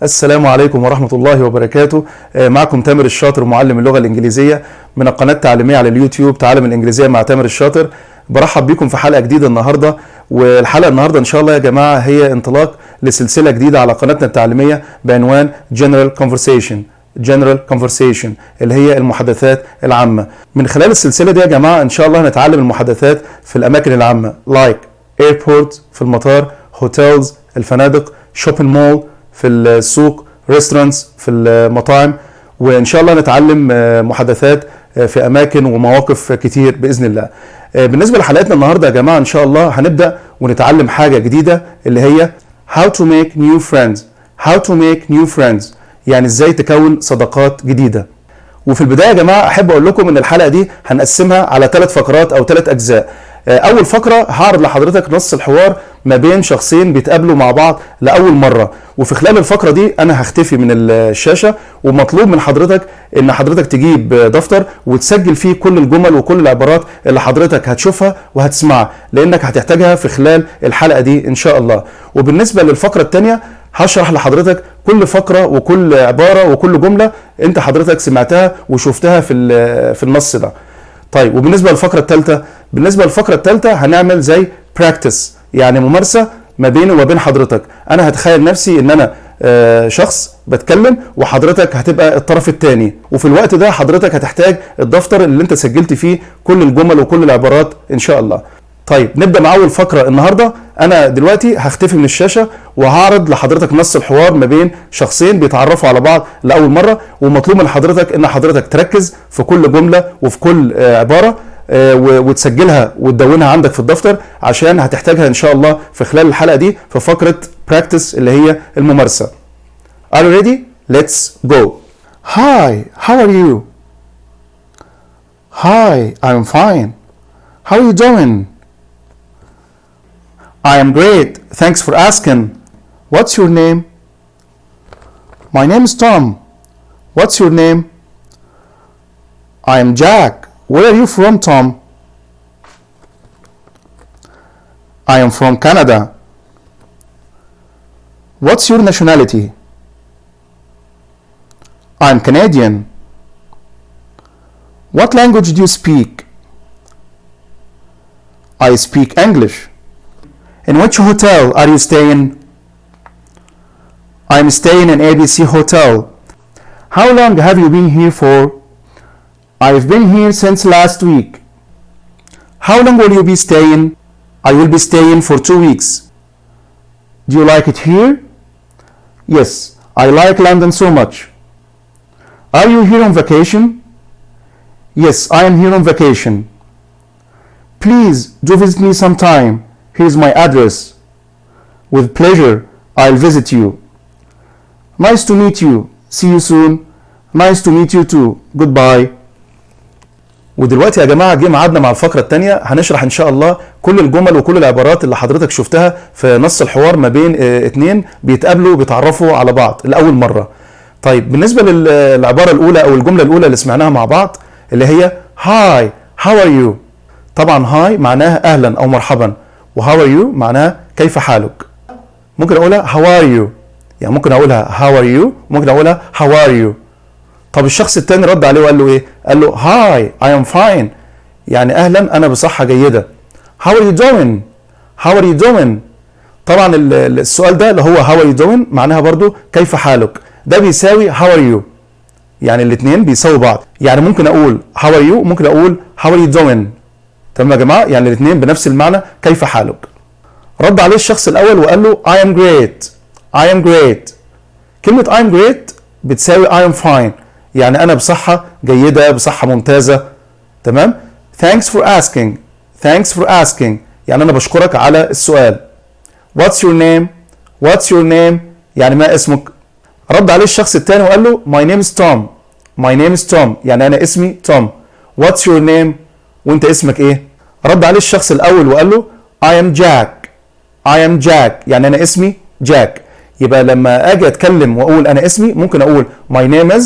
السلام عليكم ورحمة الله وبركاته. معكم تامر الشاطر، معلم اللغة الإنجليزية من القناة التعليمية على اليوتيوب تعلم الإنجليزية مع تامر الشاطر. برحب بكم في حلقة جديدة النهاردة، والحلقة النهاردة إن شاء الله يا جماعة هي انطلاق لسلسلة جديدة على قناتنا التعليمية بعنوان General Conversation اللي هي المحادثات العامة. من خلال السلسلة دي يا جماعة إن شاء الله هنتعلم المحادثات في الأماكن العامة like airport في المطار، hotels الفنادق، shopping mall في السوق، ريستورانتس في المطاعم، وإن شاء الله نتعلم محادثات في أماكن ومواقف كتير بإذن الله. بالنسبة لحلقتنا النهاردة يا جماعة إن شاء الله هنبدأ ونتعلم حاجة جديدة اللي هي how to make new friends، يعني إزاي تكون صداقات جديدة. وفي البداية يا جماعة أحب أقول لكم إن الحلقة دي هنقسمها على 3 فقرات أو 3 أجزاء. أول فقرة هعرض لحضرتك نص الحوار ما بين شخصين بيتقابلوا مع بعض لأول مرة، وفي خلال الفقرة دي أنا هختفي من الشاشة، ومطلوب من حضرتك إن حضرتك تجيب دفتر وتسجل فيه كل الجمل وكل العبارات اللي حضرتك هتشوفها وهتسمعها، لأنك هتحتاجها في خلال الحلقة دي إن شاء الله. وبالنسبة للفقرة الثانية هشرح لحضرتك كل فقرة وكل عبارة وكل جملة أنت حضرتك سمعتها وشوفتها في النص ده. طيب، وبالنسبة للفقرة الثالثة هنعمل زي براكتس، يعني ممارسة ما بيني وما بين حضرتك. أنا هتخيل نفسي إن أنا شخص بتكلم وحضرتك هتبقى الطرف الثاني، وفي الوقت ده حضرتك هتحتاج الدفتر اللي أنت سجلت فيه كل الجمل وكل العبارات إن شاء الله. طيب، نبدأ مع أول فقرة النهاردة. أنا دلوقتي هختفي من الشاشة وهعرض لحضرتك نص الحوار ما بين شخصين بيتعرفوا على بعض لأول مرة، ومطلوب من حضرتك إن حضرتك تركز في كل جملة وفي كل عبارة وتسجلها وتدونها عندك في الدفتر، عشان هتحتاجها إن شاء الله في خلال الحلقة دي في فقرة practice اللي هي الممارسة. Are you ready? Let's go. Hi, how are you? Hi, I'm fine. How are you doing? I am great. Thanks for asking. What's your name? My name is Tom. What's your name? I am Jack. Where are you from, Tom? I am from Canada. What's your nationality? I'm Canadian. What language do you speak? I speak English. In which hotel are you staying? I'm staying in ABC Hotel. How long have you been here for? I've been here since last week. How long will you be staying? I will be staying for 2 weeks. Do you like it here? Yes, I like London so much. Are you here on vacation? Yes, I am here on vacation. Please do visit me sometime. Here's my address. With pleasure, I'll visit you. Nice to meet you. See you soon. Nice to meet you too. Goodbye. ودلوقتي يا جماعة جه ميعادنا مع الفقرة الثانية. هنشرح إن شاء الله كل الجمل وكل العبارات اللي حضرتك شفتها في نص الحوار ما بين اتنين بيتقابلوا وبيتعرفوا على بعض لأول مرة. طيب، بالنسبة للعبارة الأولى أو الجملة الأولى اللي سمعناها مع بعض اللي هي Hi, how are you؟ طبعا هاي معناها أهلا أو مرحبا، وهاو ار يو معناها كيف حالك. ممكن اقولها هاو ار يو، يعني ممكن اقولها هاو ار يو، ممكن اقولها هاو ار يو. طب الشخص الثاني رد عليه وقال له ايه؟ قال له هاي اي ام فاين، يعني اهلا انا بصحه جيده. هاو ار يو دوين؟ هاو ار يو دوين؟ طبعا السؤال ده اللي هو هاو ار يو دوين معناها برضو كيف حالك، ده بيساوي هاو ار يو، يعني الاثنين بيساوي بعض. يعني ممكن اقول هاو ار يو، ممكن اقول هاو ار يو دوين. تمام يا جماعه؟ يعني الاثنين بنفس المعنى كيف حالك. رد عليه الشخص الاول وقال له I am great. I am great. كلمة I am great بتساوي I am fine، يعني انا بصحة جيدة، بصحة ممتازة. تمام؟ Thanks for asking. Thanks for asking، يعني انا بشكرك على السؤال. What's your name? What's your name؟ يعني ما اسمك؟ رد عليه الشخص الثاني وقال له My name is Tom. My name is Tom، يعني انا اسمي توم. What's your name؟ وانت اسمك ايه؟ رد عليه الشخص الاول وقال له I am Jack. I am Jack، يعني انا اسمي جاك. يبقى لما اجي اتكلم واقول انا اسمي ممكن اقول my name is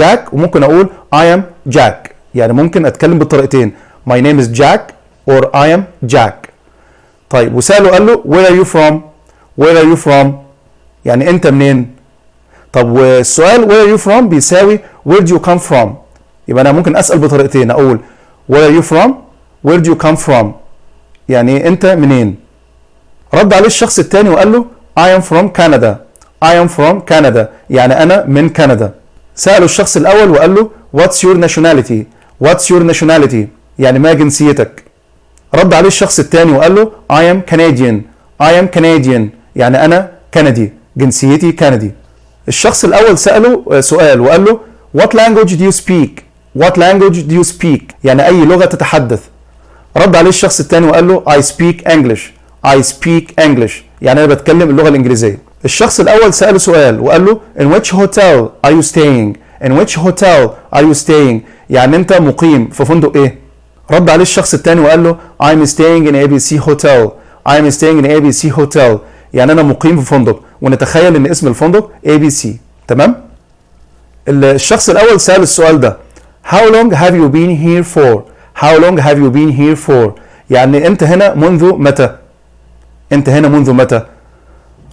Jack، وممكن اقول I am Jack، يعني ممكن اتكلم بالطريقتين my name is Jack or I am Jack. طيب، وسأله قال له where are you from؟ where are you from؟ يعني انت منين؟ طب والسؤال where are you from بيساوي where do you come from. يبقى انا ممكن اسال بطريقتين، اقول where are you from where do you come from، يعني انت منين. رد عليه الشخص الثاني وقال له I am from Canada. I am from Canada يعني انا من كندا. سأله الشخص الاول وقال له what's your nationality. what's your nationality يعني ما جنسيتك. رد عليه الشخص الثاني وقال له I am Canadian. I am Canadian يعني انا كندي، جنسيتي كندي. الشخص الاول سأله سؤال وقال له what language do you speak. what language do you speak يعني اي لغة تتحدث. رد عليه الشخص الثاني وقال له I speak English. I speak English يعني انا بتكلم اللغة الانجليزية. الشخص الاول سأله سؤال وقال له in which hotel are you staying. in which hotel are you staying يعني انت مقيم في فندق ايه. رد عليه الشخص الثاني وقال له I'm staying in ABC hotel. I'm staying in ABC hotel يعني انا مقيم في فندق، ونتخيل ان اسم الفندق ABC. تمام. الشخص الاول سأل السؤال ده How long have you been here for. How long have you been here for يعني انت هنا منذ متى. انت هنا منذ متى.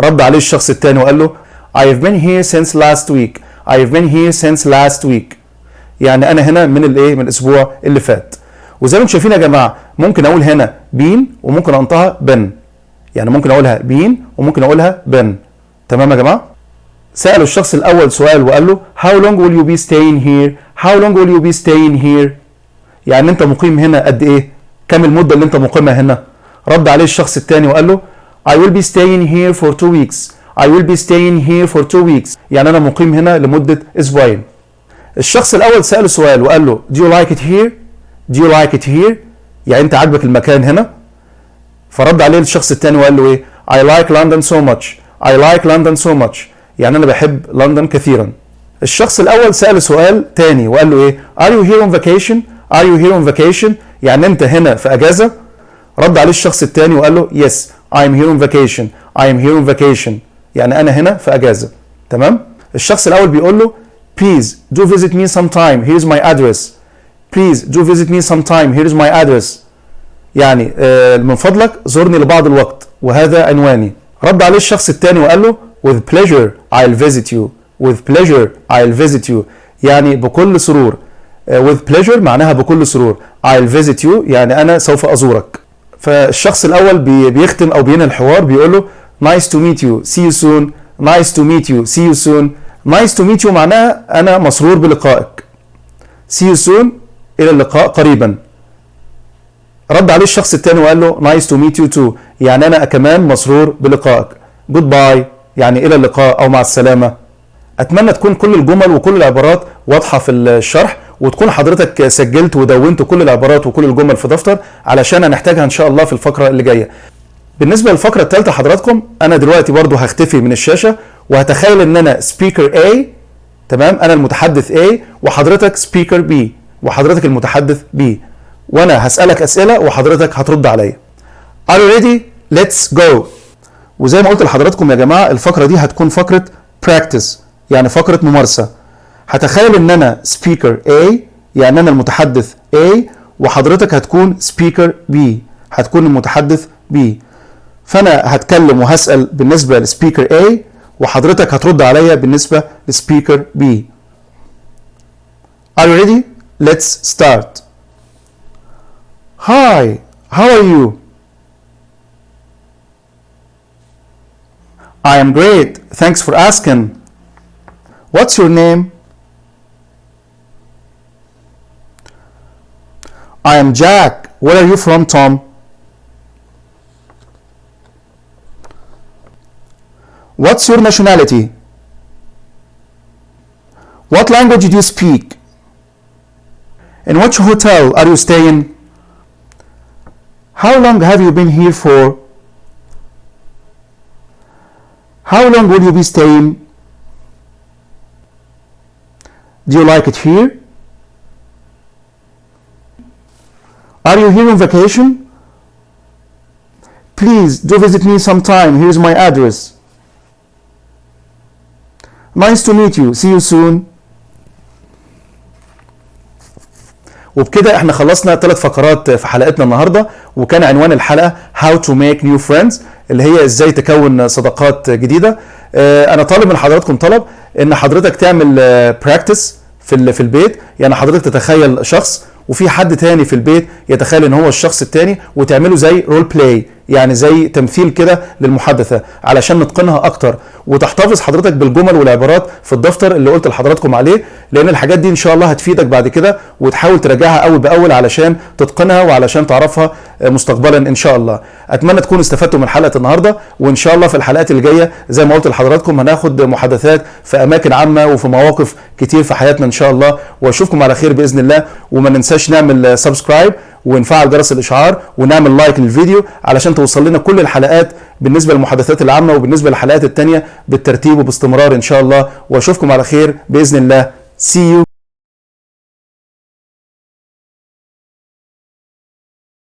رد عليه الشخص الثاني وقال له I've been here since last week. I've been here since last week يعني انا هنا من الايه، من الاسبوع اللي فات. وزي ما انتم شايفين يا جماعه ممكن اقول هنا بين وممكن انطقها بن، يعني ممكن اقولها بين وممكن اقولها بن. تمام يا جماعه. سأله الشخص الاول سؤال وقال له How long will you be staying here. How long will you be staying here يعني انت مقيم هنا قد ايه، كم المده اللي انت مقيمها هنا. رد عليه الشخص الثاني وقال له I will be staying here for 2 weeks. I will be staying here for 2 weeks يعني انا مقيم هنا لمده اسبوعين. الشخص الاول سأله سؤال وقال له Do you like it here. Do you like it here يعني انت عاجبك المكان هنا. فرد عليه الشخص الثاني وقال له ايه I like London so much. I like London so much يعني انا بحب لندن كثيرا. الشخص الاول سأل سؤال تاني وقال له ايه Are you here on vacation. Are you here on vacation يعني انت هنا في اجازة. رد عليه الشخص الثاني وقال له Yes I'm here on vacation. I'm here on vacation يعني انا هنا في اجازة. تمام. الشخص الاول بيقول له Please do visit me sometime. Here's my address. Please do visit me sometime. Here's my address يعني من فضلك زورني لبعض الوقت وهذا عنواني. رد عليه الشخص الثاني وقال له With pleasure I'll visit you. With pleasure I'll visit you يعني بكل سرور. With pleasure معناها بكل سرور. I'll visit you يعني أنا سوف أزورك. فالشخص الأول بيختم أو بينهي الحوار بيقول له Nice to meet you. See you soon. Nice to meet you. See you soon. Nice to meet you معناها أنا مسرور بلقائك. See you soon إلى اللقاء قريبا. رد عليه الشخص الثاني وقال له Nice to meet you too يعني أنا كمان مسرور بلقائك. Goodbye يعني إلى اللقاء أو مع السلامة. أتمنى تكون كل الجمل وكل العبارات واضحة في الشرح، وتكون حضرتك سجلت ودونت كل العبارات وكل الجمل في دفتر علشان هنحتاجها إن شاء الله في الفقرة اللي جاية. بالنسبة للفقرة الثالثة حضراتكم أنا دلوقتي برضو هختفي من الشاشة وهتخيل إن أنا سبيكر A. تمام. أنا المتحدث A وحضرتك سبيكر B وحضرتك المتحدث B، وأنا هسألك أسئلة وحضرتك هترد عليا. Are you ready? Let's go. وزي ما قلت لحضراتكم يا جماعة الفقرة دي هتكون فقرة practice يعني فقرة ممارسة. هتخيل ان انا speaker A يعني انا المتحدث A وحضرتك هتكون speaker B هتكون المتحدث B. فانا هتكلم وهسأل بالنسبة لسبيكر A وحضرتك هترد عليا بالنسبة لسبيكر B. Are you ready? Let's start. Hi, how are you? I am great. Thanks for asking. What's your name? I am Jack. Where are you from, Tom? What's your nationality? What language do you speak? In which hotel are you staying? How long have you been here for? How long will you be staying? Do you like it here? Are you here on vacation? Please do visit me sometime. Here's my address. Nice to meet you. See you soon. وبكده احنا خلصنا 3 فقرات في حلقتنا النهارده، وكان عنوان الحلقه How to make new friends اللي هي ازاي تكون صداقات جديده. انا طالب من حضراتكم طلب ان حضرتك تعمل براكتس في البيت. يعني حضرتك تتخيل شخص وفي حد تاني في البيت يتخيل ان هو الشخص التاني، وتعملوا زي رول بلاي، يعني زي تمثيل كده للمحادثه علشان نتقنها اكتر، وتحتفظ حضرتك بالجمل والعبارات في الدفتر اللي قلت لحضراتكم عليه، لان الحاجات دي ان شاء الله هتفيدك بعد كده، وتحاول تراجعها اول باول علشان تتقنها وعلشان تعرفها مستقبلا ان شاء الله. اتمنى تكونوا استفدتوا من حلقه النهارده، وان شاء الله في الحلقات اللي جايه زي ما قلت لحضراتكم هناخد محادثات في اماكن عامه وفي مواقف كتير في حياتنا ان شاء الله. واشوفكم على خير باذن الله، وما ننساش نعمل سبسكرايب ونفعل جرس الاشعار ونعمل لايك للفيديو علشان توصل لنا كل الحلقات بالنسبه للمحادثات العامه وبالنسبه للحلقات التانيه بالترتيب وباستمرار ان شاء الله. واشوفكم على خير باذن الله. See you.